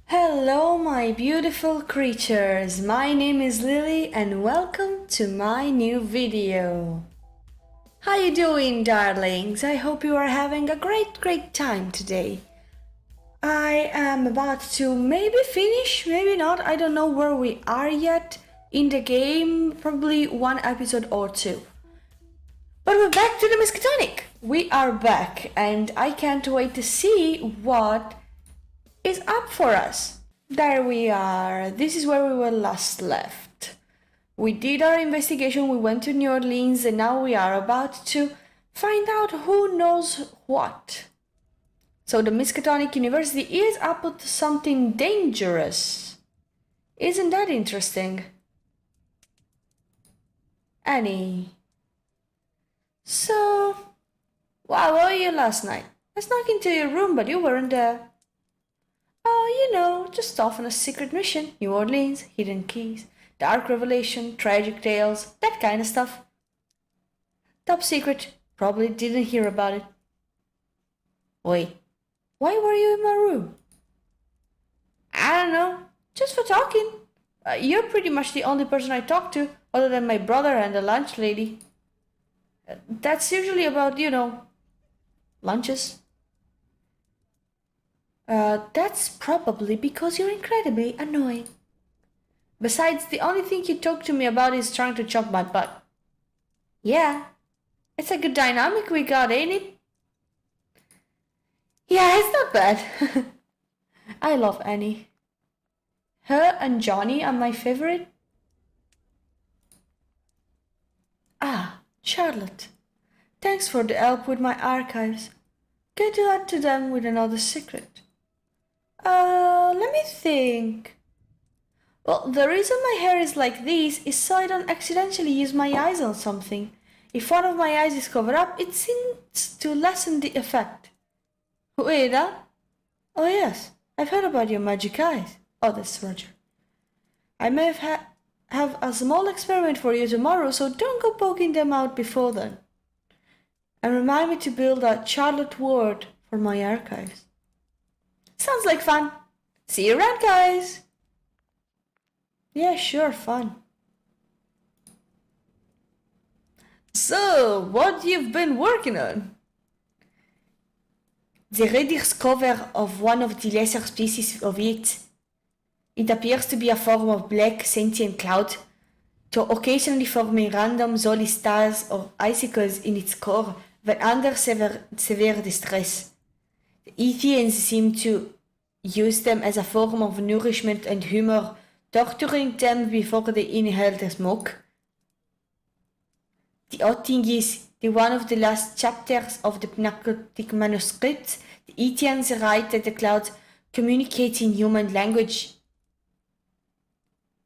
Hello, my beautiful creatures. My name is Lily and welcome to my new video. How you doing, darlings? I hope you are having a great time today. I am about to maybe finish, maybe not. I don't know where we are yet in the game, probably one episode or two. But we're back to the Miskatonic. We are back and I can't wait to see what is up for us. There we are. This is where we were last left. We did our investigation, we went to New Orleans, and now we are about to find out who knows what. So the Miskatonic University is up to something dangerous. Isn't that interesting? Annie. So, wow, where were you last night? I snuck into your room, but you weren't there. Oh, just off on a secret mission. New Orleans, hidden keys, dark revelation, tragic tales, that kind of stuff. Top secret. Probably didn't hear about it. Wait, why were you in my room? I don't know, just for talking. You're pretty much the only person I talk to, other than my brother and the lunch lady. That's usually about, lunches. That's probably because you're incredibly annoying. Besides, the only thing you talk to me about is trying to chop my butt. Yeah, it's a good dynamic we got, ain't it? Yeah, it's not bad. I love Annie. Her and Johnny are my favorite. Ah, Charlotte. Thanks for the help with my archives. Going to add to them with another secret. Let me think. Well, the reason my hair is like this is so I don't accidentally use my eyes on something. If one of my eyes is covered up, it seems to lessen the effect. Wait, huh? Oh yes, I've heard about your magic eyes. Oh, that's Roger. I may have a small experiment for you tomorrow, so don't go poking them out before then. And remind me to build a Charlotte ward for my archives. Sounds like fun. See you around, guys. Yeah, sure, fun. So, what you've been working on? The rediscovery of one of the lesser species of it. It appears to be a form of black sentient cloud, though occasionally forming random solid stars or icicles in its core when under severe distress. The Ethians seem to use them as a form of nourishment and humor, torturing them before they inhale the smoke. The odd thing is, in one of the last chapters of the Pneumatic manuscript, the Ethians write that the clouds communicate in human language.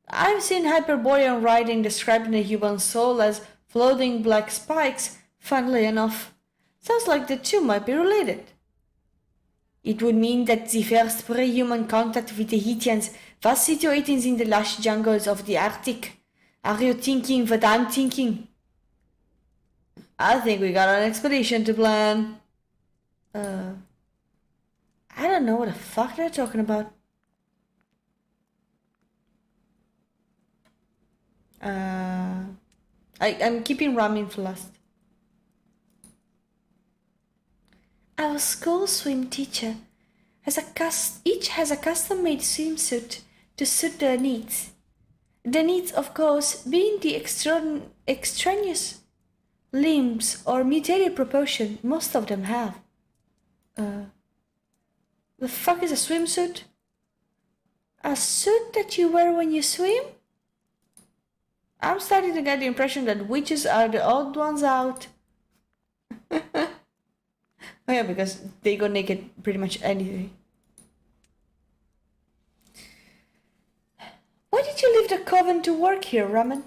I've seen Hyperborean writing describing the human soul as floating black spikes, funnily enough. Sounds like the two might be related. It would mean that the first pre-human contact with the Hittians was situated in the lush jungles of the Arctic. Are you thinking what I'm thinking? I think we got an expedition to plan. I don't know what the fuck they're talking about. I'm keeping ramen for last. Our school swim teacher each has a custom-made swimsuit to suit their needs. The needs, of course, being the extraneous limbs or mutated proportion most of them have. The fuck is a swimsuit? A suit that you wear when you swim? I'm starting to get the impression that witches are the odd ones out. Oh yeah, because they go naked pretty much anything. Why did you leave the coven to work here, Ramen?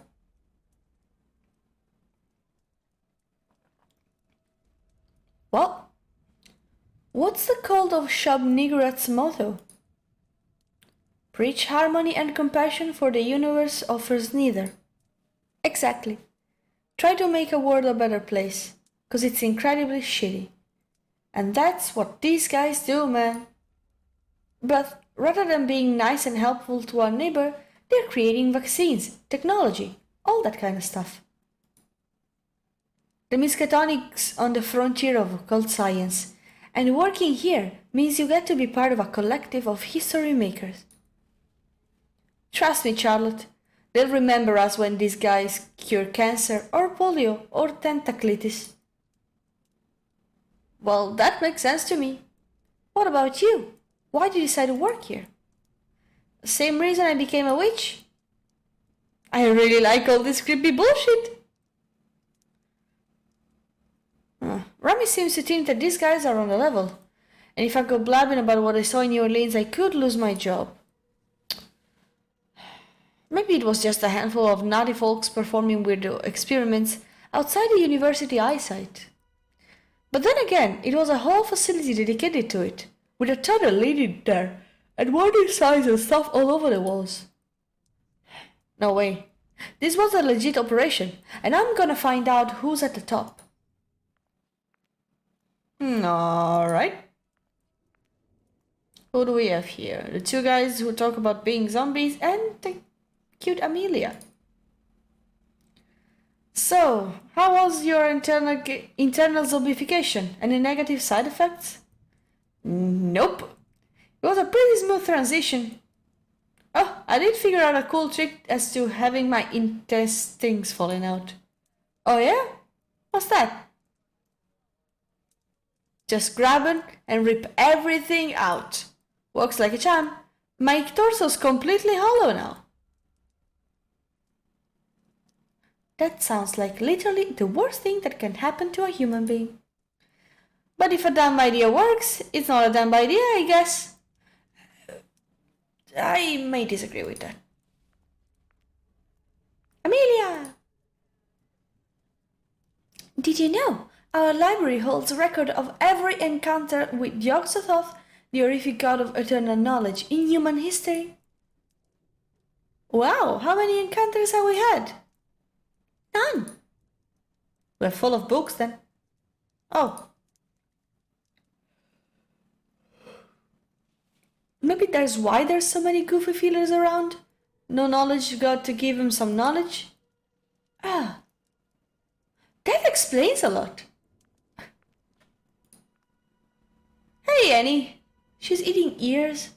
Well, what's the cult of Shab Nigrat's motto? Preach harmony and compassion, for the universe offers neither. Exactly. Try to make a world a better place, 'cause it's incredibly shitty. And that's what these guys do, man. But Rather than being nice and helpful to our neighbor, they're creating vaccines, technology, all that kind of stuff. The Miskatonic's on the frontier of occult science, and working here means you get to be part of a collective of history makers. Trust me, Charlotte, they'll remember us when these guys cure cancer or polio or tentaclitis. Well, that makes sense to me. What about you? Why did you decide to work here? Same reason I became a witch. I really like all this creepy bullshit. Rami seems to think that these guys are on the level. And if I go blabbing about what I saw in New Orleans, I could lose my job. Maybe it was just a handful of naughty folks performing weird experiments outside the university eyesight. But then again, it was a whole facility dedicated to it, with a ton of lady there, and warning signs and stuff all over the walls. No way. This was a legit operation, and I'm gonna find out who's at the top. Alright. Who do we have here? The two guys who talk about being zombies and the cute Amelia. So, how was your internal zombification? Any negative side effects? Nope. It was a pretty smooth transition. Oh, I did figure out a cool trick as to having my intestines falling out. Oh yeah? What's that? Just grab it and rip everything out. Works like a charm. My torso's completely hollow now. That sounds like literally the worst thing that can happen to a human being. But if a dumb idea works, it's not a dumb idea, I guess. I may disagree with that. Amelia! Did you know our library holds a record of every encounter with Yog-Sothoth, the horrific god of eternal knowledge, in human history? Wow, how many encounters have we had? None. We're full of books then. Oh. Maybe that's why there's so many goofy feelers around. No knowledge got to give him some knowledge. Ah. That explains a lot. Hey Annie. She's eating ears.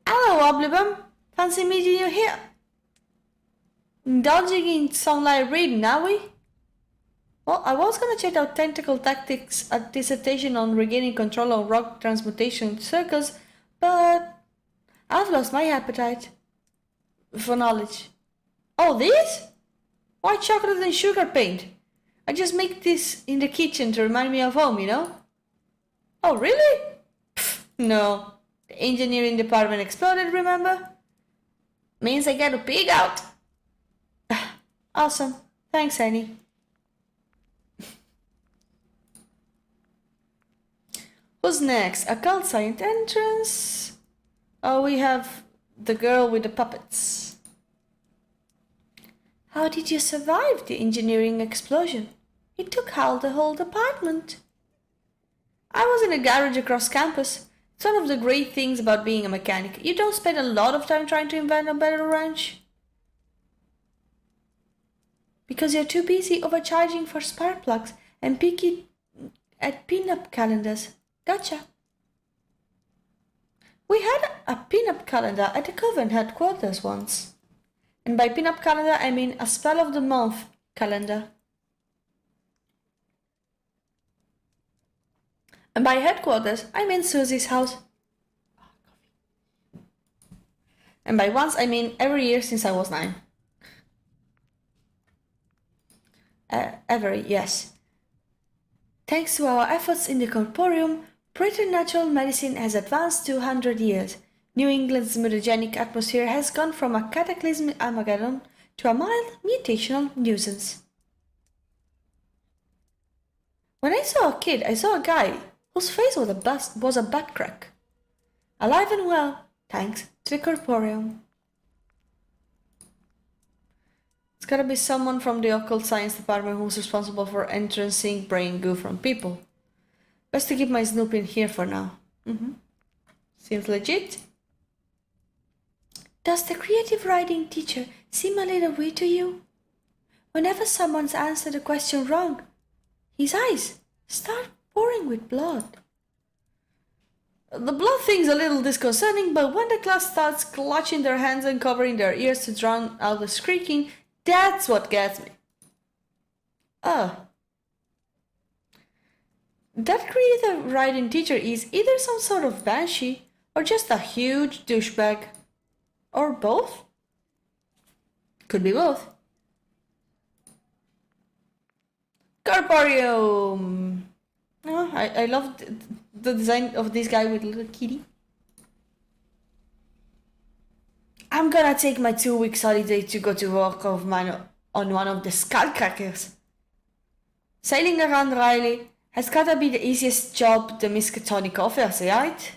Hello Oblibum. Fancy meeting you here. Indulging in some light reading, are we? Well, I was gonna check out Tentacle Tactics, a dissertation on regaining control of rock transmutation circles, but I've lost my appetite for knowledge. Oh, this? White chocolate and sugar paint. I just make this in the kitchen to remind me of home, you know? Oh, really? Pfft, no. The engineering department exploded, remember? Means I gotta pig out. Awesome. Thanks, Annie. Who's next? Occult science entrance? Oh, we have the girl with the puppets. How did you survive the engineering explosion? It took out the whole department. I was in a garage across campus. It's one of the great things about being a mechanic. You don't spend a lot of time trying to invent a better wrench. Because you're too busy overcharging for spark plugs and picky at pin-up calendars. Gotcha. We had a pin-up calendar at the Coven headquarters once. And by pin-up calendar, I mean a spell of the month calendar. And by headquarters, I mean Susie's house. And by once, I mean every year since I was 9. Every, yes. Thanks to our efforts in the corporeum, preternatural medicine has advanced 200 years. New England's mutagenic atmosphere has gone from a cataclysmic Armageddon to a mild mutational nuisance. When I saw a kid, I saw a guy whose face was a butt crack. Alive and well, thanks to the corporeum. It's gotta be someone from the occult science department who's responsible for entrancing brain goo from people. Best to keep my snooping here for now. Seems legit. Does the creative writing teacher seem a little weird to you? Whenever someone's answered a question wrong, his eyes start pouring with blood. The blood thing's a little disconcerting, but when the class starts clutching their hands and covering their ears to drown out the squeaking, that's what gets me. Oh. That creative writing teacher is either some sort of banshee or just a huge douchebag. Or both? Could be both. Carparium! Oh, I love the design of this guy with a little kitty. I'm gonna take my 2 weeks holiday to go to work on one of the skullcrackers. Sailing around Riley has gotta be the easiest job the Miskatonic offers, right?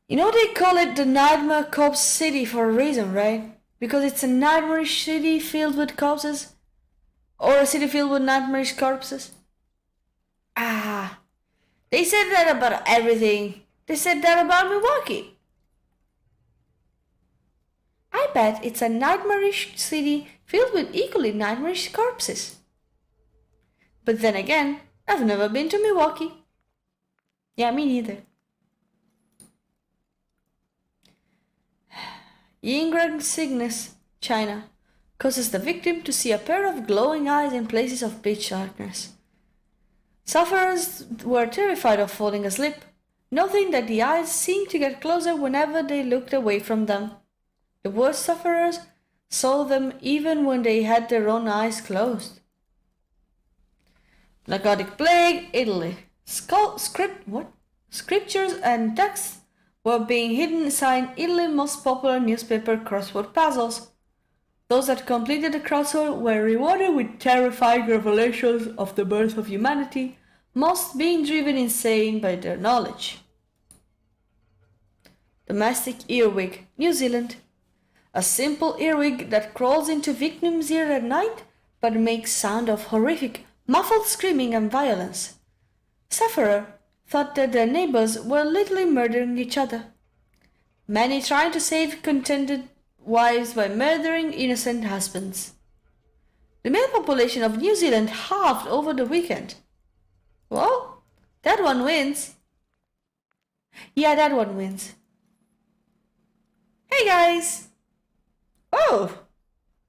You know they call it the Nightmare Corpse City for a reason, right? Because it's a nightmarish city filled with corpses? Or a city filled with nightmarish corpses? Ah, they said that about everything. They said that about Milwaukee. I bet it's a nightmarish city filled with equally nightmarish corpses. But then again, I've never been to Milwaukee. Yeah, me neither. Yingren Cygnus, China, causes the victim to see a pair of glowing eyes in places of pitch darkness. Sufferers were terrified of falling asleep, noting that the eyes seemed to get closer whenever they looked away from them. The worst sufferers saw them even when they had their own eyes closed. Narcotic plague, Italy. Scriptures and texts were being hidden inside Italy's most popular newspaper crossword puzzles. Those that completed the crossword were rewarded with terrifying revelations of the birth of humanity, most being driven insane by their knowledge. Domestic earwig, New Zealand. A simple earwig that crawls into victims' ear at night but makes sound of horrific, muffled screaming and violence. Sufferer thought that their neighbors were literally murdering each other. Many tried to save contented wives by murdering innocent husbands. The male population of New Zealand halved over the weekend. Well, that one wins. Yeah, that one wins. Hey guys! Oh!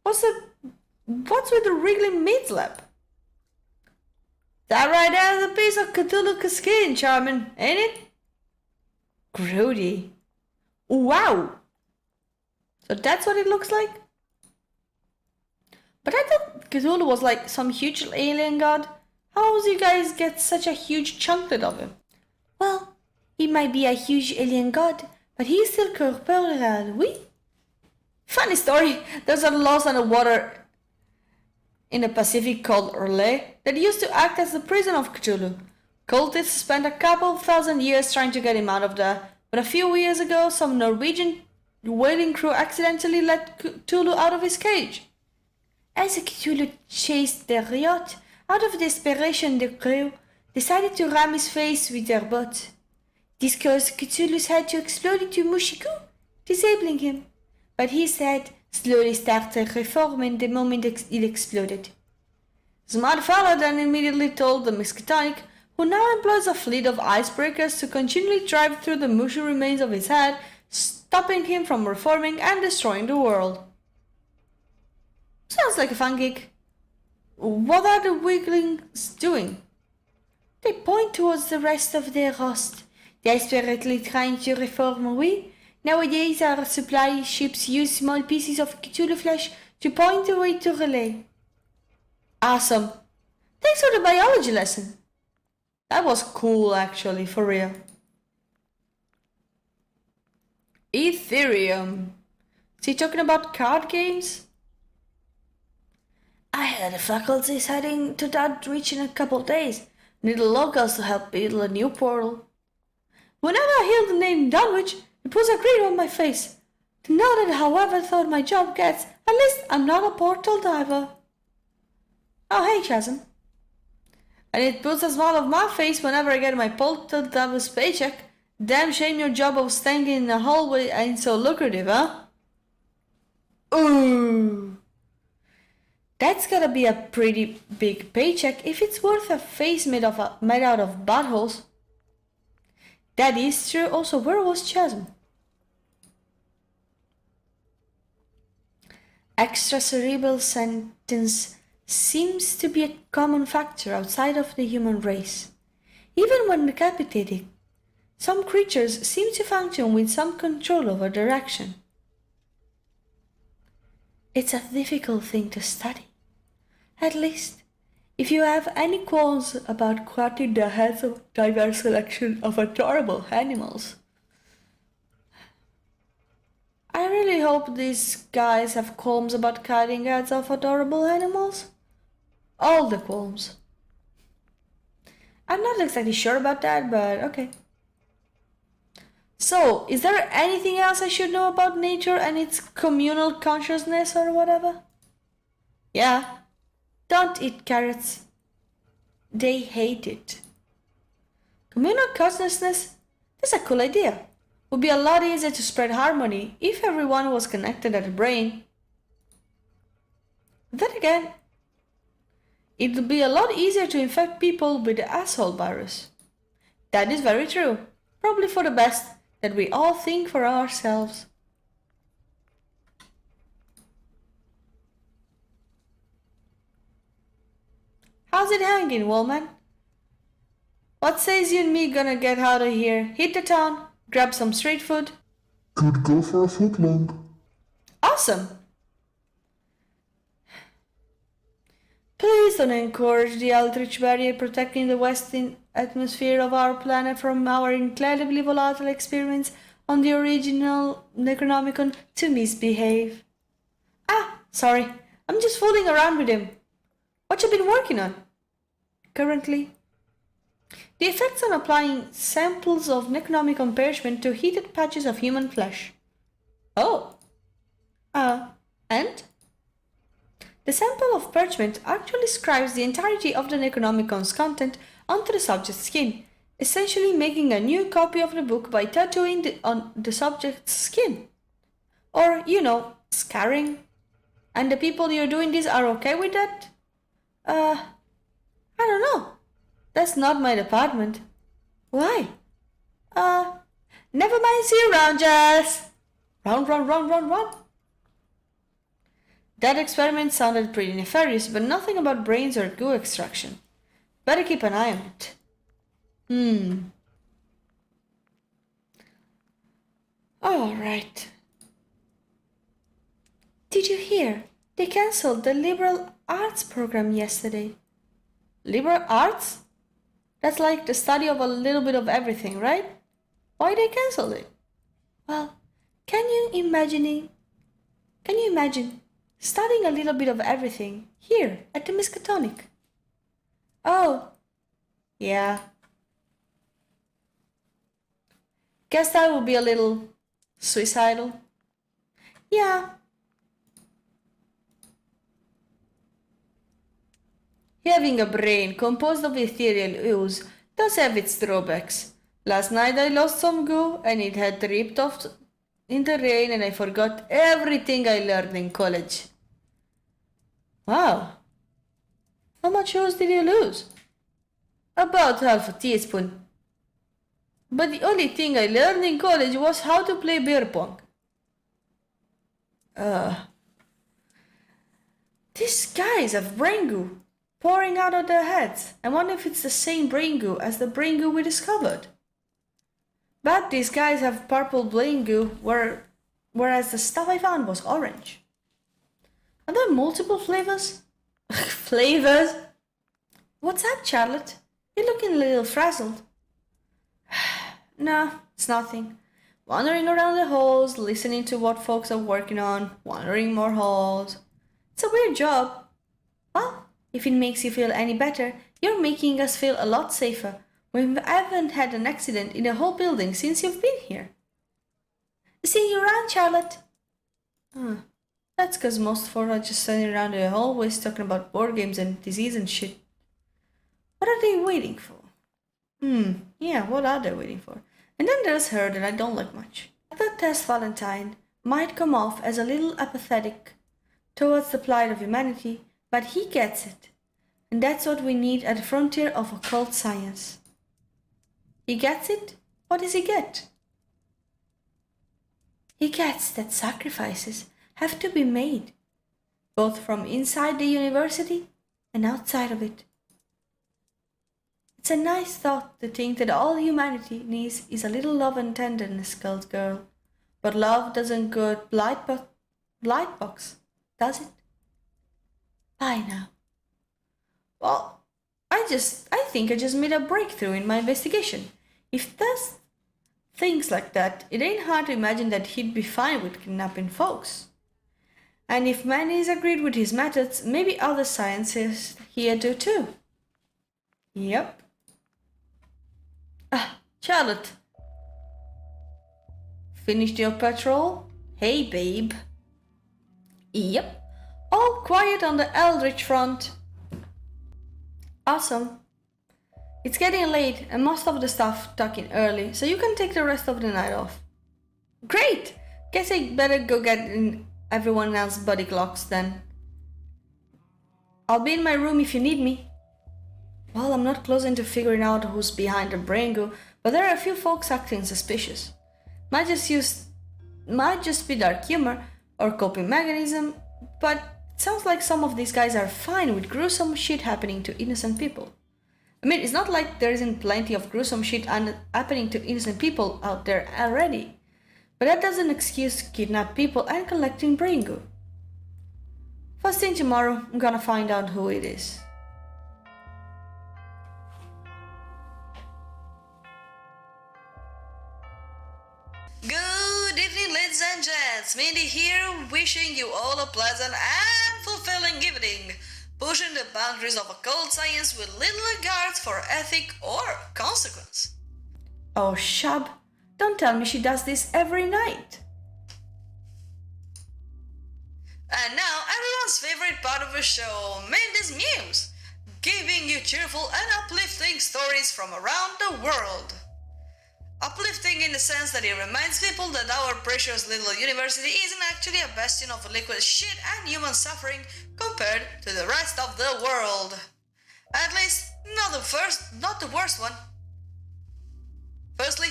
What's with the wriggling meat slab? That right there is a piece of Cthulhu skin, Charmin, ain't it? Grody. Wow! So that's what it looks like? But I thought Cthulhu was like some huge alien god. How does you guys get such a huge chunklet of him? Well, he might be a huge alien god, but he's still corporeal, oui? Funny story, there's a lost underwater in the Pacific called Orlais that used to act as the prison of Cthulhu. Cultists spent a couple thousand years trying to get him out of there, but a few years ago some Norwegian whaling crew accidentally let Cthulhu out of his cage. As the Cthulhu chased their yacht, out of desperation the crew decided to ram his face with their boat. This caused Cthulhu's head to explode into mushiku, disabling him, but his head slowly started reforming the moment it exploded. Smart fella then immediately told the Miskatonic, who now employs a fleet of icebreakers to continually drive through the mushy remains of his head, stopping him from reforming and destroying the world. Sounds like a fun gig. What are the wigglings doing? They point towards the rest of their host, desperately trying to reform, oui? Nowadays our supply ships use small pieces of Cthulhu flesh to point the way to relay. Awesome. Thanks for the biology lesson. That was cool actually, for real. Ethereum. Is he talking about card games? I heard the faculty's heading to that region in a couple of days. Need the locals to help build a new portal. Whenever I hear the name Dunwich, it puts a grin on my face. To know that however thought my job gets, at least I'm not a portal diver. Oh hey Chasm. And it puts a smile on my face whenever I get my portal diver's paycheck. Damn shame your job of staying in the hallway ain't so lucrative, huh? Ooh. That's gotta be a pretty big paycheck if it's worth a face made out of buttholes. That is true. Also, where was Chasm? Extracerebral sentence seems to be a common factor outside of the human race. Even when decapitated, some creatures seem to function with some control over direction. It's a difficult thing to study. At least, if you have any qualms about cutting the heads of a diverse selection of adorable animals. I really hope these guys have qualms about cutting heads of adorable animals. All the qualms. I'm not exactly sure about that, but okay. So, is there anything else I should know about nature and its communal consciousness or whatever? Yeah, don't eat carrots. They hate it. Communal consciousness? That's a cool idea. Would be a lot easier to spread harmony if everyone was connected at the brain. Then again, it would be a lot easier to infect people with the asshole virus. That is very true. Probably for the best that we all think for ourselves. How's it hanging, Wallman? What says you and me gonna get out of here, hit the town, grab some street food? Could go for a footlong. Awesome! Please don't encourage the Aldrich barrier protecting the western atmosphere of our planet from our incredibly volatile experiments on the original Necronomicon to misbehave. Ah, sorry, I'm just fooling around with him. What you been working on? Currently, the effects on applying samples of Necronomicon parchment to heated patches of human flesh. Oh. And? The sample of parchment actually scribes the entirety of the Necronomicon's content onto the subject's skin, essentially making a new copy of the book by tattooing on the subject's skin. Or, scarring. And the people you're doing this are okay with that? I don't know. That's not my department. Why? Never mind, see you around, Jess. Run. That experiment sounded pretty nefarious, but nothing about brains or goo extraction. Better keep an eye on it. Alright. Did you hear? They cancelled the liberal arts program yesterday. Liberal arts? That's like the study of a little bit of everything, right? Why they cancelled it? Well, can you imagine studying a little bit of everything here at the Miskatonic? Oh, yeah. Guess that would be a little suicidal. Yeah. Having a brain composed of ethereal ooze does have its drawbacks. Last night I lost some goo and it had ripped off in the rain and I forgot everything I learned in college. Wow. How much ooze did you lose? About half a teaspoon. But the only thing I learned in college was how to play beer pong. These guys have brain goo pouring out of their heads. I wonder if it's the same brain goo as the brain goo we discovered. But these guys have purple brain goo, whereas the stuff I found was orange. Are there multiple flavors? Flavors? What's up, Charlotte? You're looking a little frazzled. No, it's nothing. Wandering around the halls, listening to what folks are working on, wandering more halls. It's a weird job. Well, if it makes you feel any better, you're making us feel a lot safer. We haven't had an accident in the whole building since you've been here. See you around, Charlotte. That's because most folk are just standing around the hallways talking about board games and disease and shit. What are they waiting for? Yeah, what are they waiting for? And then there's her that I don't like much. That test Valentine might come off as a little apathetic towards the plight of humanity, but he gets it. And that's what we need at the frontier of occult science. He gets it? What does he get? He gets that sacrifices have to be made, both from inside the university and outside of it. It's a nice thought to think that all humanity needs is a little love and tenderness, girl. But love doesn't go blight box, does it? Bye now. Well, I think I just made a breakthrough in my investigation. If there's things like that, it ain't hard to imagine that he'd be fine with kidnapping folks. And if Manny's agreed with his methods, maybe other scientists here do too. Yep. Charlotte. Finished your patrol? Hey, babe. Yep. All quiet on the Eldritch front. Awesome. It's getting late and most of the staff tuck in early, so you can take the rest of the night off. Great! Guess I better go get in everyone else's body clocks then. I'll be in my room if you need me. Well, I'm not close into figuring out who's behind the brain goo, but there are a few folks acting suspicious. Might just be dark humor or coping mechanism, but it sounds like some of these guys are fine with gruesome shit happening to innocent people. I mean, it's not like there isn't plenty of gruesome shit happening to innocent people out there already. But that doesn't excuse kidnapping people and collecting brain goo. First thing tomorrow, I'm gonna find out who it is. Good evening, ladies and gents. Mindy here, wishing you all a pleasant and fulfilling evening, pushing the boundaries of occult science with little regards for ethic or consequence. Oh, Shab, don't tell me she does this every night. And now, everyone's favorite part of the show, Mindy's Muse, giving you cheerful and uplifting stories from around the world. Uplifting in the sense that it reminds people that our precious little university isn't actually a bastion of liquid shit and human suffering compared to the rest of the world. At least, not the worst one. Firstly,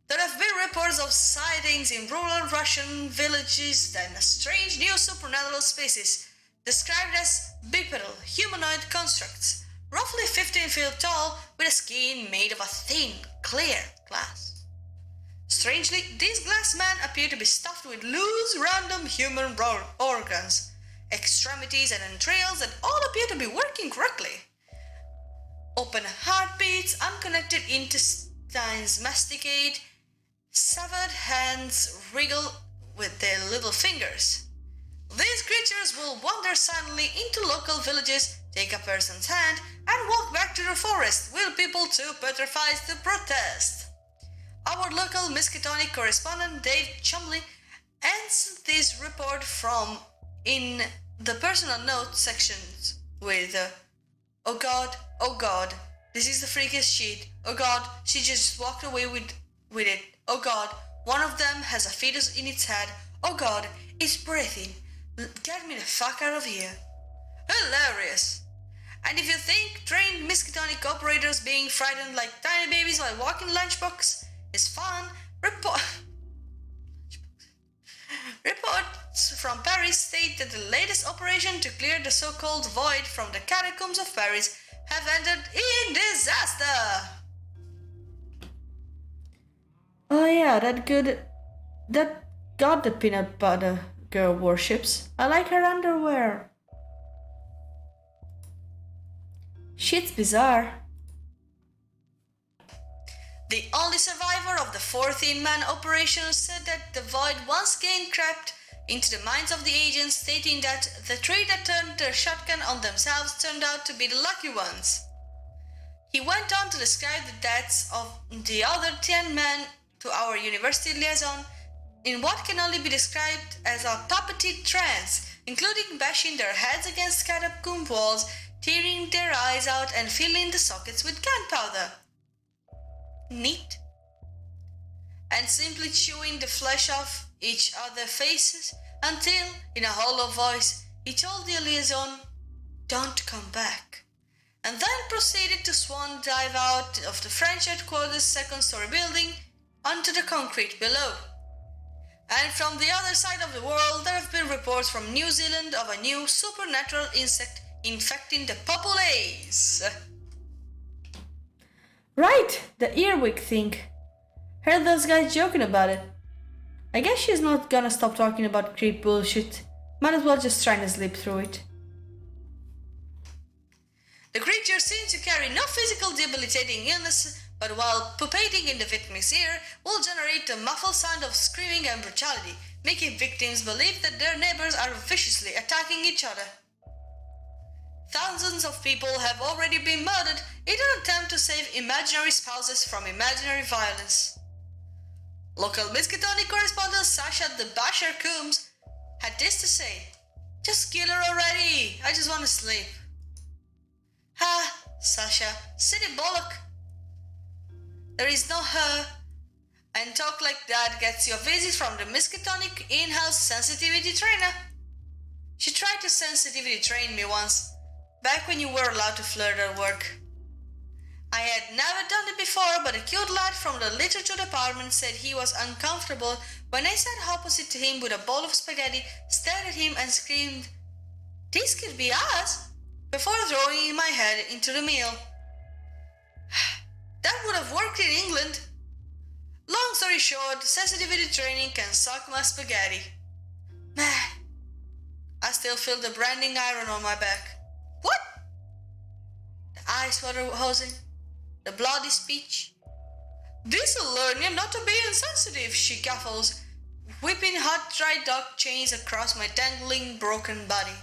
there have been reports of sightings in rural Russian villages and a strange new supernatural species described as bipedal humanoid constructs, roughly 15 feet tall with a skin made of a thin, clear glass. Strangely, these glass men appear to be stuffed with loose, random human organs, extremities and entrails that all appear to be working correctly. Open heartbeats, unconnected intestines masticate, severed hands wriggle with their little fingers. These creatures will wander silently into local villages, take a person's hand, and walk back to the forest, with people too petrified to protest. Our local Miskatonic correspondent Dave Chumley ends this report from in the personal notes sections with oh God, this is the freakiest shit. Oh God, she just walked away with it. Oh God, one of them has a fetus in its head. Oh God, it's breathing. Get me the fuck out of here. Hilarious. And if you think trained Miskatonic operators being frightened like tiny babies while walking lunchbox is fun, reports from Paris state that the latest operation to clear the so-called void from the catacombs of Paris have ended in disaster. Oh yeah, that got the peanut butter girl worships. I like her underwear. Shit's bizarre. The only survivor of the 14-man operation said that the void once again crept into the minds of the agents, stating that the three that turned their shotgun on themselves turned out to be the lucky ones. He went on to describe the deaths of the other 10 men to our university liaison in what can only be described as a puppeted trance, including bashing their heads against catacomb walls, tearing their eyes out and filling the sockets with gunpowder. Neat. and simply chewing the flesh off each other's faces until, in a hollow voice, he told the liaison, "Don't come back," and then proceeded to swan dive out of the French headquarters' second-story building onto the concrete below. And from the other side of the world, there have been reports from New Zealand of a new supernatural insect infecting the populace. Right, the earwig thing. Heard those guys joking about it. I guess she's not gonna stop talking about creep bullshit. Might as well just try and sleep through it. The creature seems to carry no physical debilitating illness, but while pupating in the victim's ear, will generate a muffled sound of screaming and brutality, making victims believe that their neighbors are viciously attacking each other. Thousands of people have already been murdered in an attempt to save imaginary spouses from imaginary violence. Local Miskatonic correspondent Sasha the Basher Coombs had this to say: "Just kill her already, I just want to sleep." "Ha, Sasha, silly bollock. There is no her, and talk like that gets you a visit from the Miskatonic in-house sensitivity trainer. She tried to sensitivity train me once, back when you were allowed to flirt at work. I had never done it before, but a cute lad from the literature department said he was uncomfortable when I sat opposite to him with a bowl of spaghetti, stared at him and screamed, 'This could be us,' before throwing my head into the meal. That would have worked in England. Long story short, sensitivity training can suck my spaghetti. Man, I still feel the branding iron on my back. What? The ice water hosing, the bloody speech. This'll learn you not to be insensitive, she cackles, whipping hot dry dog chains across my dangling broken body.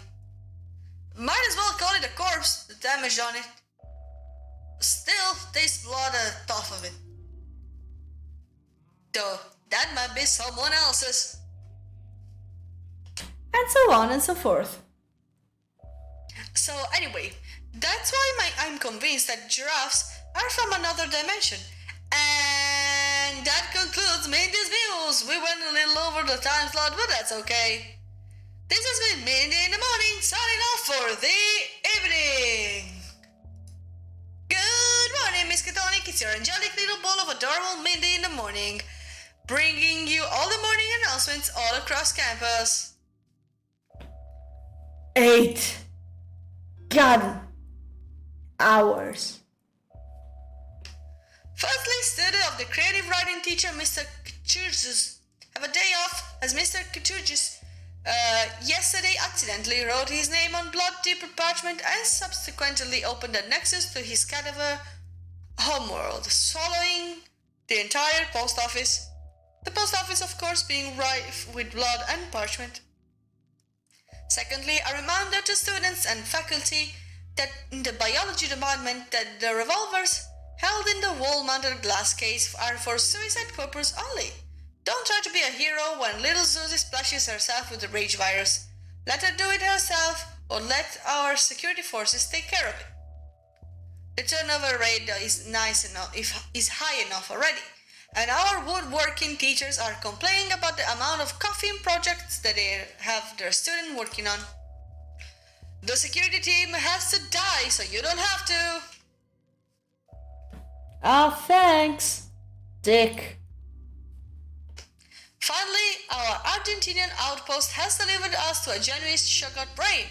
Might as well call it a corpse, the damage on it. Still tastes blood at the top of it. Though that might be someone else's. And so on and so forth. So anyway, that's why I'm convinced that giraffes are from another dimension. And that concludes Mindy's News. We went a little over the time slot, but that's okay. This has been Mindy in the Morning, signing off for the evening. Good morning, Miskatonic. It's your angelic little ball of adorable Mindy in the Morning, bringing you all the morning announcements all across campus. 8 God hours. Firstly, student of the creative writing teacher, Mr. Kuturgis, have a day off as Mr. Kuturgis yesterday accidentally wrote his name on blood-dipped parchment and subsequently opened a nexus to his cadaver homeworld, swallowing the entire post office. The post office, of course, being rife with blood and parchment. Secondly, a reminder to students and faculty that in the biology department that the revolvers held in the wall-mounted glass case are for suicide purpose only. Don't try to be a hero when little Susie splashes herself with the rage virus. Let her do it herself, or let our security forces take care of it. The turnover rate is high enough already, and our woodworking teachers are complaining about the amount of coffin projects that they have their students working on. The security team has to die, so you don't have to. Ah, thanks, Dick. Finally, our Argentinian outpost has delivered us to a genuine sugar brain.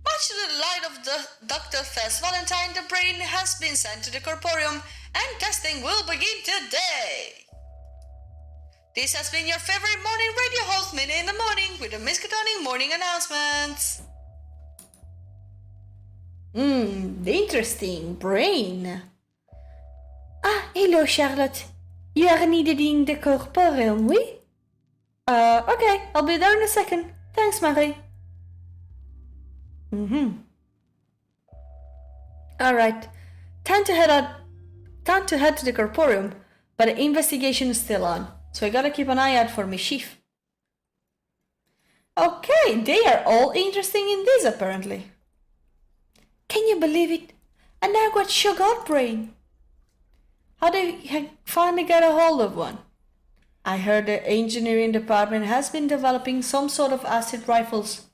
Much to the delight of the Dr. Fess Valentine, the brain has been sent to the corporeum and testing will begin today. This has been your favorite morning radio host, Minnie in the Morning, with the Miskatonic morning announcements. The interesting brain. Ah, hello, Charlotte. You are needed in the corporeum, oui? Okay, I'll be there in a second. Thanks, Marie. Alright, time to head to the corporeum, but the investigation is still on, so I gotta keep an eye out for mischief. Okay, they are all interesting in this apparently. Can you believe it? And now got sugar brain. How they finally get a hold of one? I heard the engineering department has been developing some sort of acid rifles.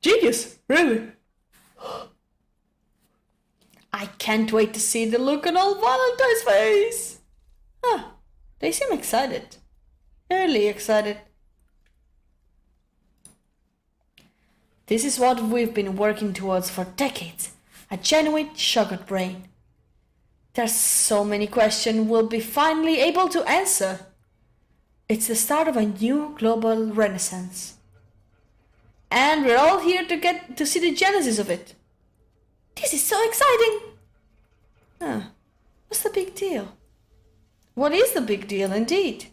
Genius, really? I can't wait to see the look on old Valentine's face. They seem excited. Really excited. This is what we've been working towards for decades. A genuine sugar brain. There's so many questions we'll be finally able to answer. It's the start of a new global renaissance. And we're all here to get to see the genesis of it. This is so exciting! What's the big deal? What is the big deal indeed?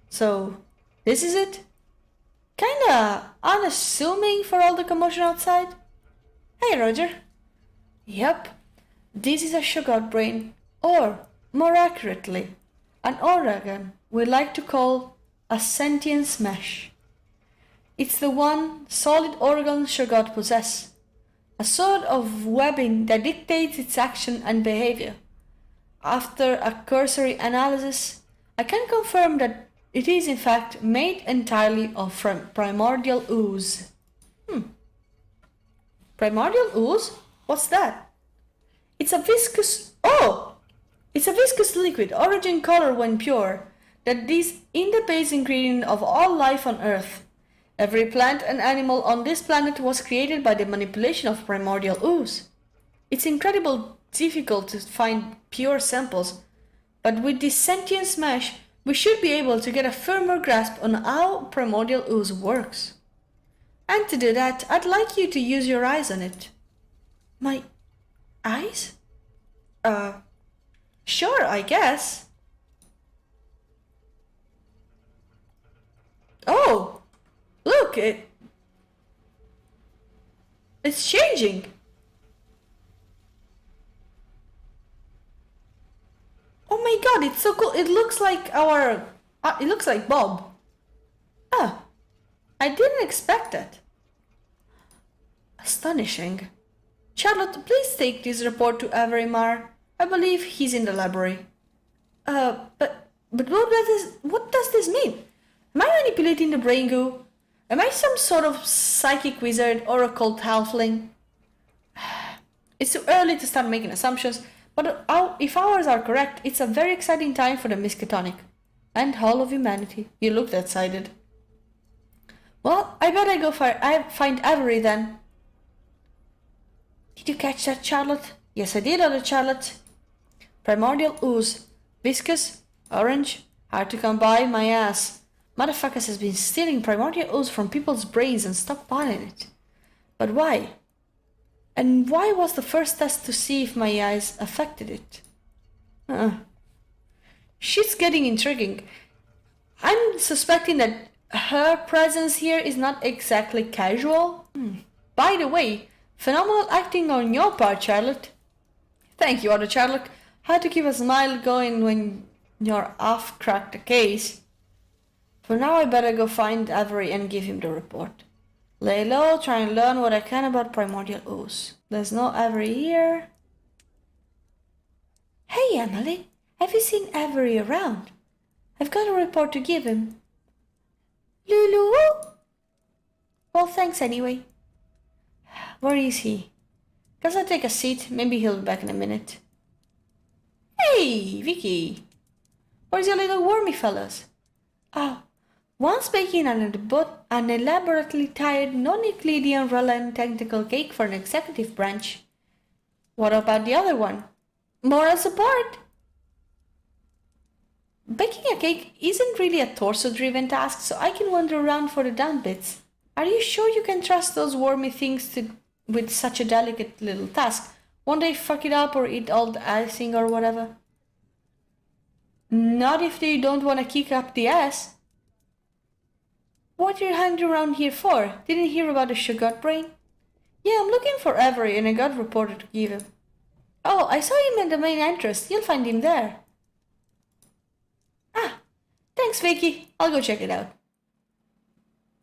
So this is it? Kinda unassuming for all the commotion outside. Hey Roger. Yep, this is a sugar brain, or more accurately, an organ we like to call a sentient smash. It's the one solid organ sugar possesses, a sort of webbing that dictates its action and behavior. After a cursory analysis, I can confirm that it is in fact made entirely of primordial ooze. Primordial ooze? What's that? It's a viscous liquid, origin color when pure, that is in the base ingredient of all life on Earth. Every plant and animal on this planet was created by the manipulation of primordial ooze. It's incredibly difficult to find pure samples, but with this sentient smash, we should be able to get a firmer grasp on how primordial ooze works. And to do that, I'd like you to use your eyes on it. My eyes? Sure, I guess. Oh, look, it's changing. Oh my god, it's so cool. It looks like it looks like Bob. I didn't expect that. Astonishing. Charlotte, please take this report to Averimar. I believe he's in the library. But what does this mean? Am I manipulating the brain goo? Am I some sort of psychic wizard or occult halfling? It's too early to start making assumptions, but if ours are correct, it's a very exciting time for the Miskatonic. And all of humanity. You look that sided. Well, I better go find Avery then. Did you catch that, Charlotte? Yes, I did, other Charlotte. Primordial ooze. Viscous, orange, hard to come by, my ass. Motherfuckers has been stealing primordial ooze from people's brains and stockpiling it. But why? And why was the first test to see if my eyes affected it? Shit's getting intriguing. I'm suspecting that her presence here is not exactly casual. By the way, phenomenal acting on your part, Charlotte. Thank you, other Charlotte. Had to keep a smile going when you're off crack the case. For now, I better go find Avery and give him the report. Lay low, try and learn what I can about primordial ooze. There's no Avery here. Hey, Emily, have you seen Avery around? I've got a report to give him. Lulu? Well, thanks anyway. Where is he? Guess I'll take a seat. Maybe he'll be back in a minute. Hey, Vicky. Where's your little wormy fellas? Oh, one's making an elaborately tired non-Euclidean Roland technical cake for an executive branch. What about the other one? Moral support. Baking a cake isn't really a torso-driven task, so I can wander around for the down bits. Are you sure you can trust those wormy things with such a delicate little task? Won't they fuck it up or eat all the icing or whatever? Not if they don't want to kick up the ass. What are you hanging around here for? Didn't hear about the sugar brain? Yeah, I'm looking for Avery and I got a reporter to give him. Oh, I saw him in the main entrance. You'll find him there. Thanks, Vicky. I'll go check it out.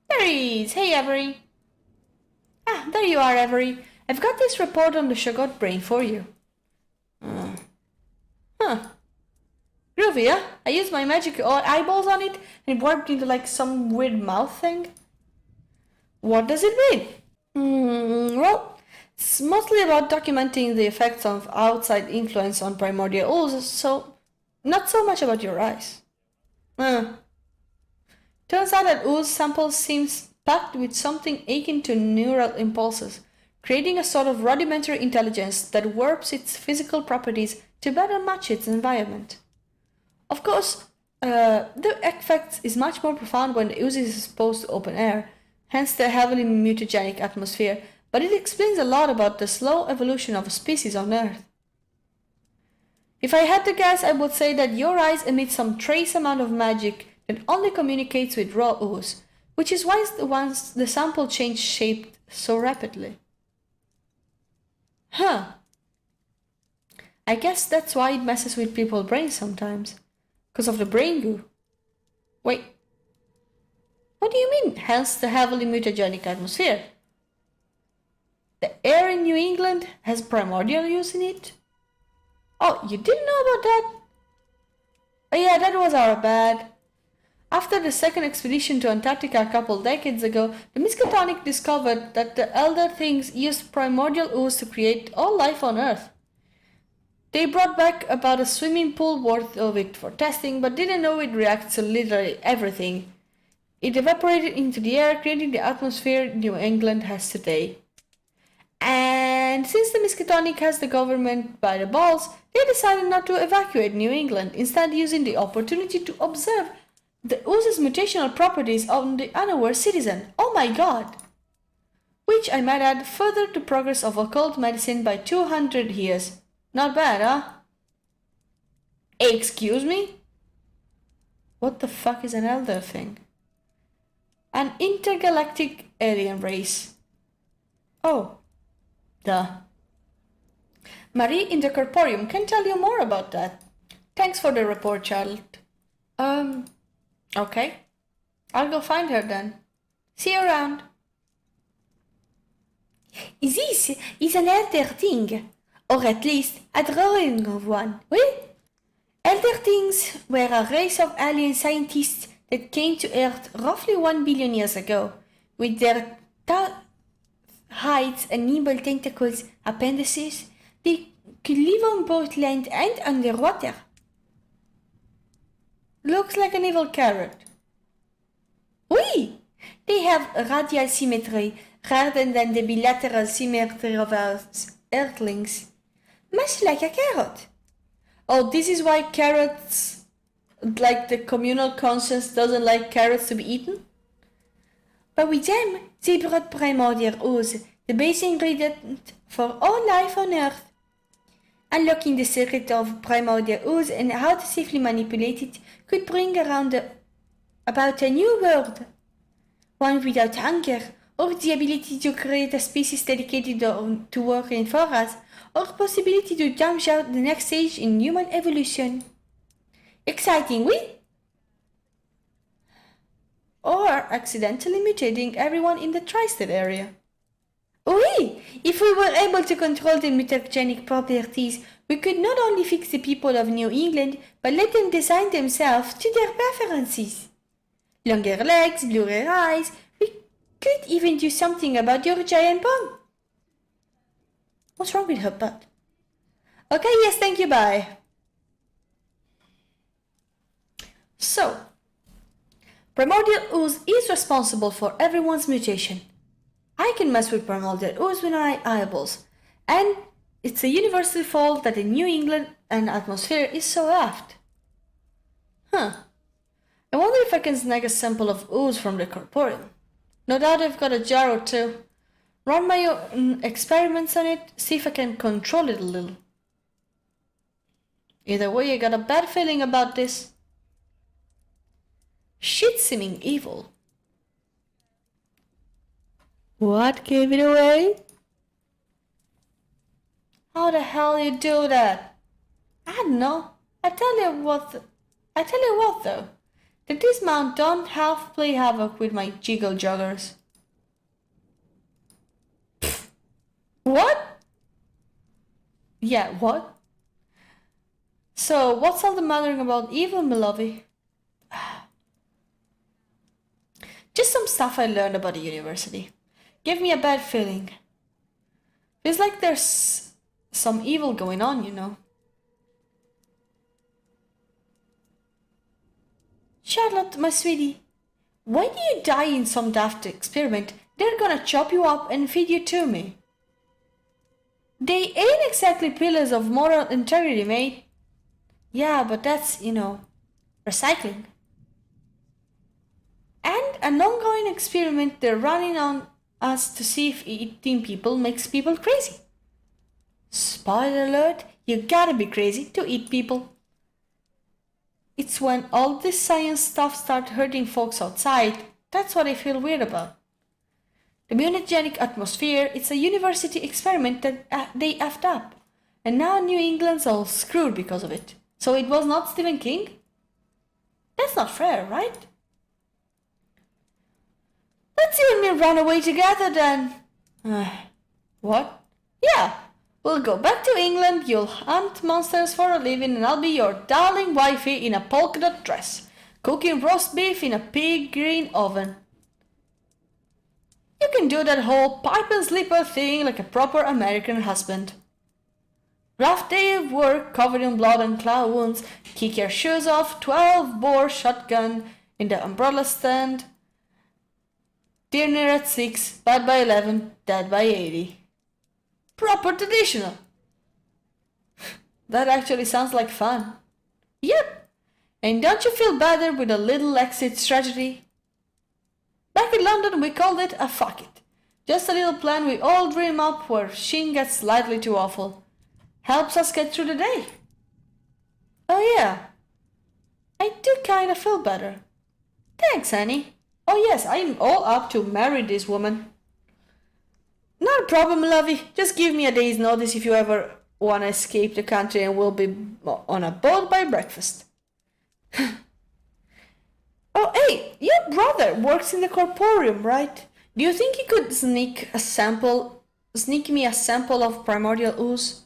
There he is. Hey, Avery. There you are, Avery. I've got this report on the sugar brain for you. yeah? I used my magic eyeballs on it and it warped into like some weird mouth thing. What does it mean? Well, it's mostly about documenting the effects of outside influence on primordial ooze, so not so much about your eyes. Turns out that ooze sample seems packed with something akin to neural impulses, creating a sort of rudimentary intelligence that warps its physical properties to better match its environment. Of course, the effect is much more profound when the ooze is exposed to open air, hence the heavily mutagenic atmosphere, but it explains a lot about the slow evolution of a species on Earth. If I had to guess, I would say that your eyes emit some trace amount of magic that only communicates with raw ooze, which is why the sample changed shape so rapidly. Huh. I guess that's why it messes with people's brains sometimes. Because of the brain goo. Wait. What do you mean, hence the heavily mutagenic atmosphere? The air in New England has primordial ooze in it? Oh, you didn't know about that? Oh yeah, that was our bad. After the second expedition to Antarctica a couple decades ago, the Miskatonic discovered that the Elder Things used primordial ooze to create all life on Earth. They brought back about a swimming pool worth of it for testing, but didn't know it reacts to literally everything. It evaporated into the air, creating the atmosphere New England has today. And since the Miskatonic has the government by the balls, they decided not to evacuate New England, instead using the opportunity to observe the ooze's mutational properties on the unaware citizen. Oh my god! Which I might add further to progress of occult medicine by 200 years. Not bad, huh? Excuse me? What the fuck is an elder thing? An intergalactic alien race. Oh. Duh. Marie in the Corporium can tell you more about that. Thanks for the report, Charlotte. Okay. I'll go find her then. See you around. This is an elder thing, or at least a drawing of one. Oui? Elder things were a race of alien scientists that came to Earth roughly 1 billion years ago, with their hides and nimble tentacles appendices. They could live on both land and underwater. Looks like an evil carrot. Oui! They have radial symmetry rather than the bilateral symmetry of our earthlings. Much like a carrot. Oh, this is why carrots, like the communal conscience, doesn't like carrots to be eaten? But with them, they brought primordial ooze, the base ingredient for all life on Earth. Unlocking the secret of primordial ooze and how to safely manipulate it could bring about a new world. One without hunger, or the ability to create a species dedicated to working for us, or possibility to jump out the next stage in human evolution. Exciting, oui? Or accidentally mutating everyone in the tri-state area. Oui! If we were able to control the mutagenic properties, we could not only fix the people of New England, but let them design themselves to their preferences. Longer legs, bluer eyes, we could even do something about your giant bum. What's wrong with her butt? Okay, yes, thank you, bye. So, primordial ooze is responsible for everyone's mutation. I can mess with primordial ooze with my eyeballs, and it's a universal fault that the New England and atmosphere is so aft. Huh. I wonder if I can snag a sample of ooze from the corporeal. No doubt I've got a jar or two. Run my own experiments on it, see if I can control it a little. Either way, I got a bad feeling about this. Shit seeming evil. What gave it away? How the hell you do that? I don't know. I tell you what though. That this mount don't half play havoc with my jiggle joggers. Pfft. What? Yeah, what? So, what's all the mattering about evil, my lovey? Just some stuff I learned about the university. Gave me a bad feeling. Feels like there's some evil going on, you know. Charlotte, my sweetie, when you die in some daft experiment, they're gonna chop you up and feed you to me. They ain't exactly pillars of moral integrity, mate. Yeah, but that's, recycling. And an ongoing experiment they're running on us to see if eating people makes people crazy. Spoiler alert, you gotta be crazy to eat people. It's when all this science stuff starts hurting folks outside, that's what I feel weird about. The mutagenic atmosphere, it's a university experiment that they effed up. And now New England's all screwed because of it. So it was not Stephen King? That's not fair, right? Let's you and me run away together then. What? Yeah, we'll go back to England, you'll hunt monsters for a living, and I'll be your darling wifey in a polka dot dress, cooking roast beef in a pig green oven. You can do that whole pipe and slipper thing like a proper American husband. Rough day of work, covered in blood and claw wounds, kick your shoes off, 12-bore shotgun in the umbrella stand. Dinner at 6, bed by 11, dead by 80. Proper traditional. That actually sounds like fun. Yep. And don't you feel better with a little exit strategy? Back in London we called it a fuck it. Just a little plan we all dream up where shit gets slightly too awful. Helps us get through the day. Oh yeah. I do kinda feel better. Thanks, Annie. Oh yes, I'm all up to marry this woman. Not a problem, lovey. Just give me a day's notice if you ever wanna escape the country and we'll be on a boat by breakfast. Oh hey, your brother works in the corporium, right? Do you think he could sneak me a sample of primordial ooze?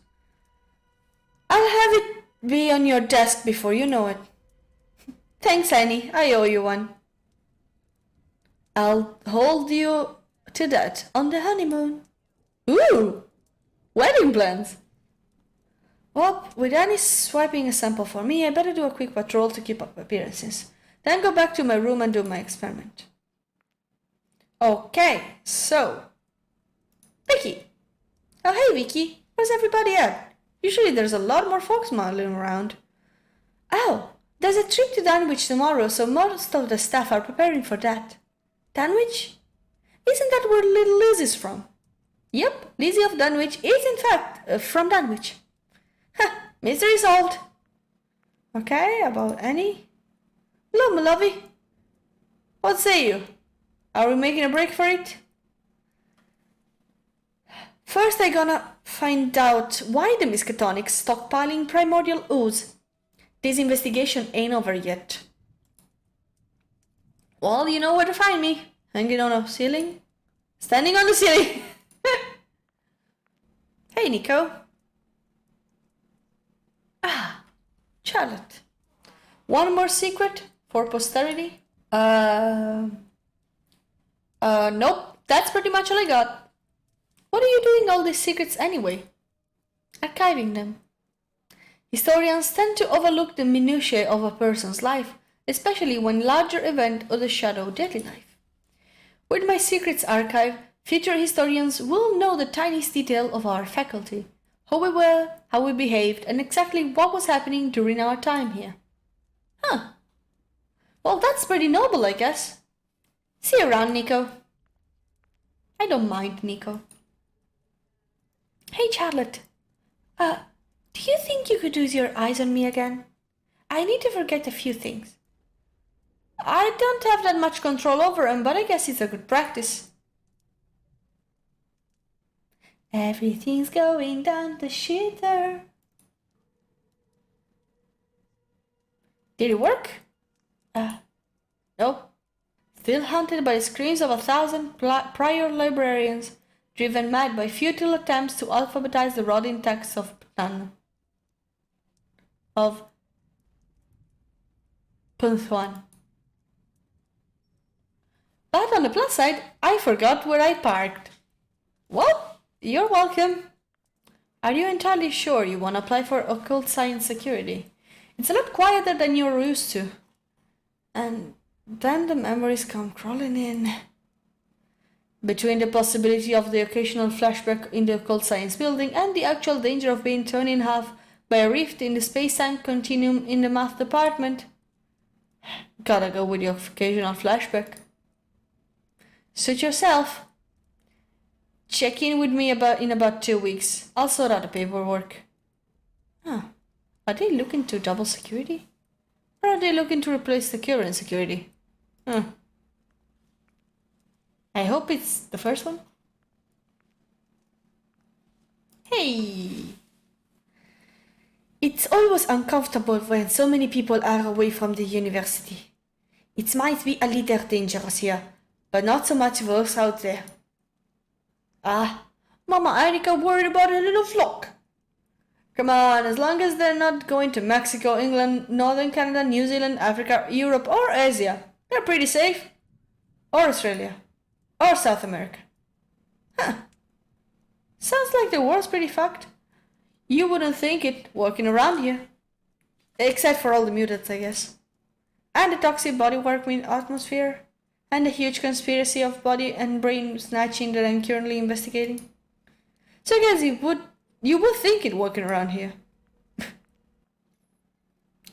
I'll have it be on your desk before you know it. Thanks, Annie. I owe you one. I'll hold you to that on the honeymoon. Ooh! Wedding plans! Well, with Annie swiping a sample for me, I better do a quick patrol to keep up appearances. Then go back to my room and do my experiment. Okay, so... Vicky! Oh hey Vicky, where's everybody at? Usually there's a lot more folks milling around. Oh, there's a trip to Danwich tomorrow, so most of the staff are preparing for that. Danwich? Isn't that where little Liz is from? Yep, Lizzie of Dunwich is in fact from Dunwich. Ha! Mystery solved. Okay, about Annie? Hello, my lovey. What say you? Are we making a break for it? First I gonna find out why the Miskatonics stockpiling primordial ooze. This investigation ain't over yet. Well, you know where to find me. Hanging on a ceiling? Standing on the ceiling! Hey, Nico. Ah, Charlotte. One more secret for posterity? Nope. That's pretty much all I got. What are you doing all these secrets anyway? Archiving them. Historians tend to overlook the minutiae of a person's life, especially when larger events overshadow daily life. With my secrets archive, future historians will know the tiniest detail of our faculty, who we were, how we behaved, and exactly what was happening during our time here. Huh. Well, that's pretty noble, I guess. See you around, Nico. I don't mind, Nico. Hey, Charlotte. Do you think you could use your eyes on me again? I need to forget a few things. I don't have that much control over them, but I guess it's a good practice. Everything's going down the shitter. Did it work? Nope. Still haunted by the screams of 1,000 prior librarians, driven mad by futile attempts to alphabetize the rotting texts of Ptan. of .1. But on the plus side, I forgot where I parked. Well, you're welcome. Are you entirely sure you want to apply for occult science security? It's a lot quieter than you're used to. And then the memories come crawling in. Between the possibility of the occasional flashback in the occult science building and the actual danger of being torn in half by a rift in the space-time continuum in the math department, gotta go with the occasional flashback. Suit yourself. Check in with me in about 2 weeks. I'll sort out the paperwork. Huh. Are they looking to double security? Or are they looking to replace the current security? Huh. I hope it's the first one. Hey! It's always uncomfortable when so many people are away from the university. It might be a little dangerous here, but not so much worse out there. Ah, Mama Annika worried about her little flock. Come on, as long as they're not going to Mexico, England, Northern Canada, New Zealand, Africa, Europe, or Asia, they're pretty safe. Or Australia. Or South America. Huh. Sounds like the world's pretty fucked. You wouldn't think it walking around here. Except for all the mutants, I guess. And the toxic bodywork atmosphere. And the huge conspiracy of body and brain snatching that I'm currently investigating. So I guess you would think it walking around here.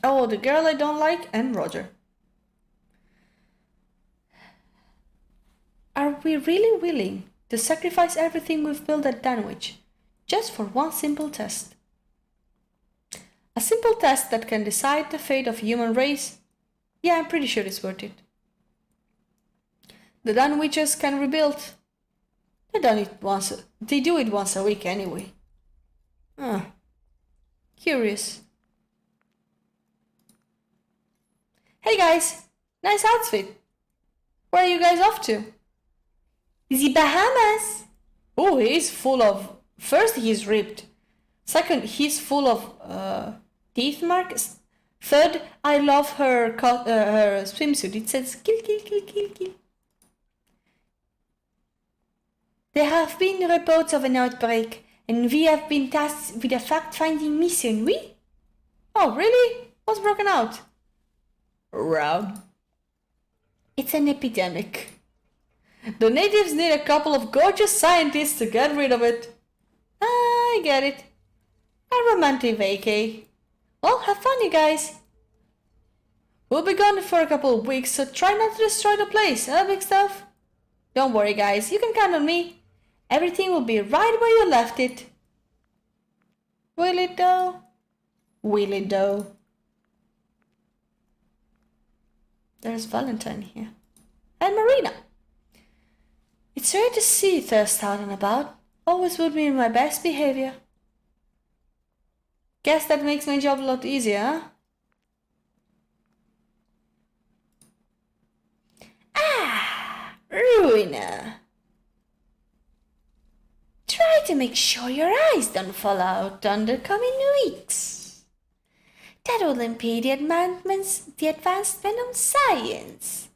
Oh, the girl I don't like and Roger. Are we really willing to sacrifice everything we've built at Danwich just for one simple test? A simple test that can decide the fate of human race? Yeah, I'm pretty sure it's worth it. The Danwichers can rebuild. They do it once a week anyway. Curious. Hey guys, nice outfit. Where are you guys off to? The Bahamas. Oh, he's full of... First, he's ripped. Second, he's full of teeth marks. Third, I love her swimsuit. It says kill, kill, kill, kill, kill. There have been reports of an outbreak, and we have been tasked with a fact-finding mission. We? Oh, really? What's broken out? Round. It's an epidemic. The natives need a couple of gorgeous scientists to get rid of it. I get it. A romantic vacay. Well, have fun, you guys. We'll be gone for a couple of weeks, so try not to destroy the place, big stuff? Don't worry, guys. You can count on me. Everything will be right where you left it. Will it though? Will it though? There's Valentine here. And Marina. It's rare to see Thirst out and about. Always would be in my best behavior. Guess that makes my job a lot easier, huh? Ah, Ruiner. Try to make sure your eyes don't fall out on the coming weeks. That will impede the advancement of science.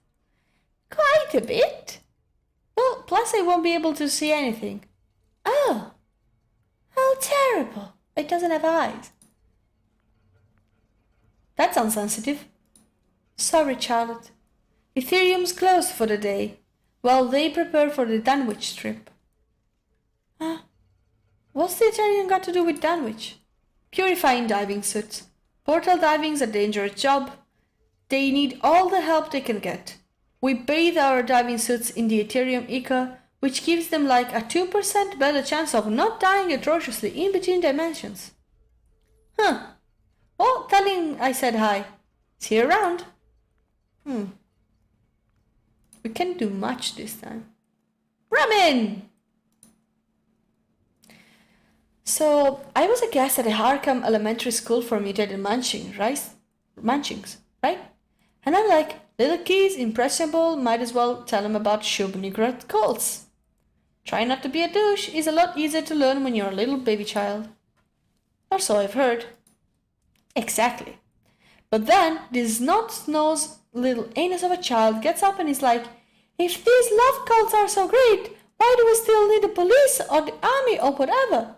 Quite a bit. Well, plus I won't be able to see anything. Oh, how terrible. It doesn't have eyes. That's insensitive. Sorry, Charlotte. Ethereum's closed for the day, while they prepare for the Danwich trip. Huh? What's the Ethereum got to do with Danwich? Purifying diving suits. Portal diving's a dangerous job. They need all the help they can get. We bathe our diving suits in the Ethereum eco, which gives them like a 2% better chance of not dying atrociously in between dimensions. Huh. Well, tell him I said hi. See you around. We can't do much this time. Ramen! So, I was a guest at a Harkham Elementary School for Mutated Munchings, right? And I'm like, little kids, impressionable, might as well tell them about Shub-Niggurath cults. Try not to be a douche is a lot easier to learn when you're a little baby child. Or so I've heard. Exactly. But then this snot-nosed little anus of a child gets up and is like, if these love cults are so great, why do we still need the police or the army or whatever?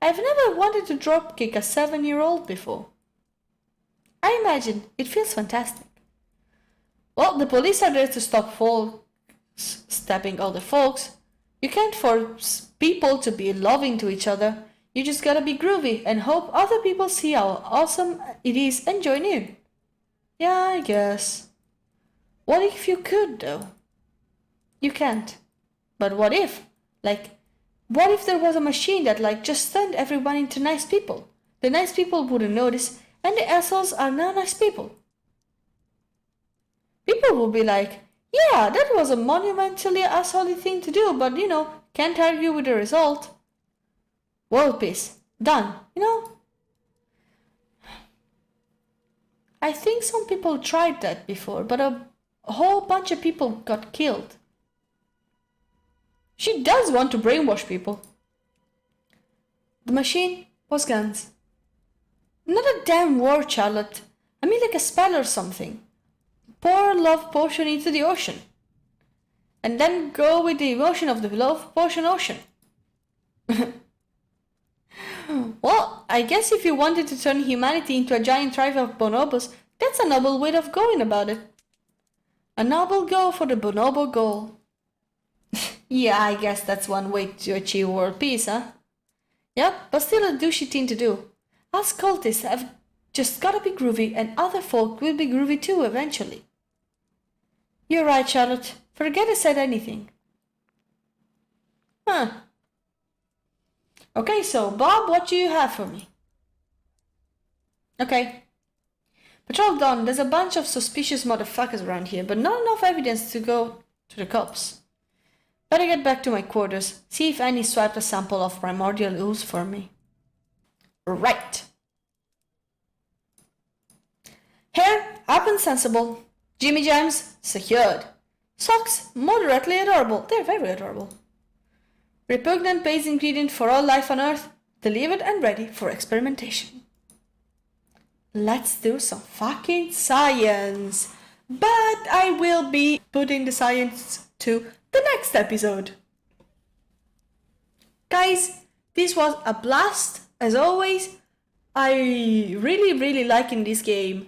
I've never wanted to dropkick a 7-year-old before. I imagine it feels fantastic. Well, the police are there to stop folks stabbing other folks. You can't force people to be loving to each other. You just gotta be groovy and hope other people see how awesome it is and join in. Yeah, I guess. What if you could, though? You can't. But what if? What if there was a machine that just turned everyone into nice people? The nice people wouldn't notice, and the assholes are now nice people. People would be like, yeah, that was a monumentally assholey thing to do, but can't argue with the result. World peace. Done, I think some people tried that before, but a whole bunch of people got killed. She does want to brainwash people. The machine was guns. Not a damn war, Charlotte. I mean like a spell or something. Pour a love potion into the ocean. And then go with the emotion of the love potion ocean. Well, I guess if you wanted to turn humanity into a giant tribe of bonobos, that's a noble way of going about it. A noble goal for the bonobo goal. Yeah, I guess that's one way to achieve world peace, huh? Yep, but still a douchey thing to do. Us cultists have just gotta be groovy and other folk will be groovy too eventually. You're right, Charlotte. Forget I said anything. Huh. Okay, so Bob, what do you have for me? Okay. Patrol done, there's a bunch of suspicious motherfuckers around here, but not enough evidence to go to the cops. Better get back to my quarters, see if Annie swiped a sample of primordial ooze for me. Right. Hair, up and sensible. Jimmy Jams, secured. Socks, moderately adorable. They're very adorable. Repugnant base ingredient for all life on Earth, delivered and ready for experimentation. Let's do some fucking science. But I will be putting the science to the next episode. Guys, this was a blast as always. I really liking this game.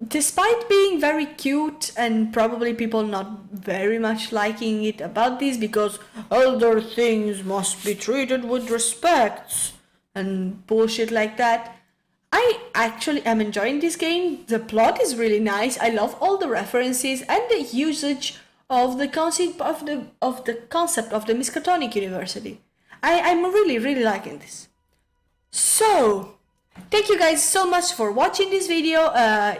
Despite being very cute and probably people not very much liking it about this because elder things must be treated with respect and bullshit like that, I actually am enjoying this game. The plot is really nice. I love all the references and the usage of the concept of the Miskatonic University. I'm really liking this. So, thank you guys so much for watching this video.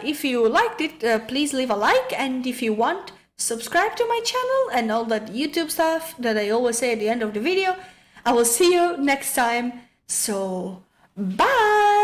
If you liked it, please leave a like, and if you want, subscribe to my channel and all that YouTube stuff that I always say at the end of the video. I will see you next time. So, bye!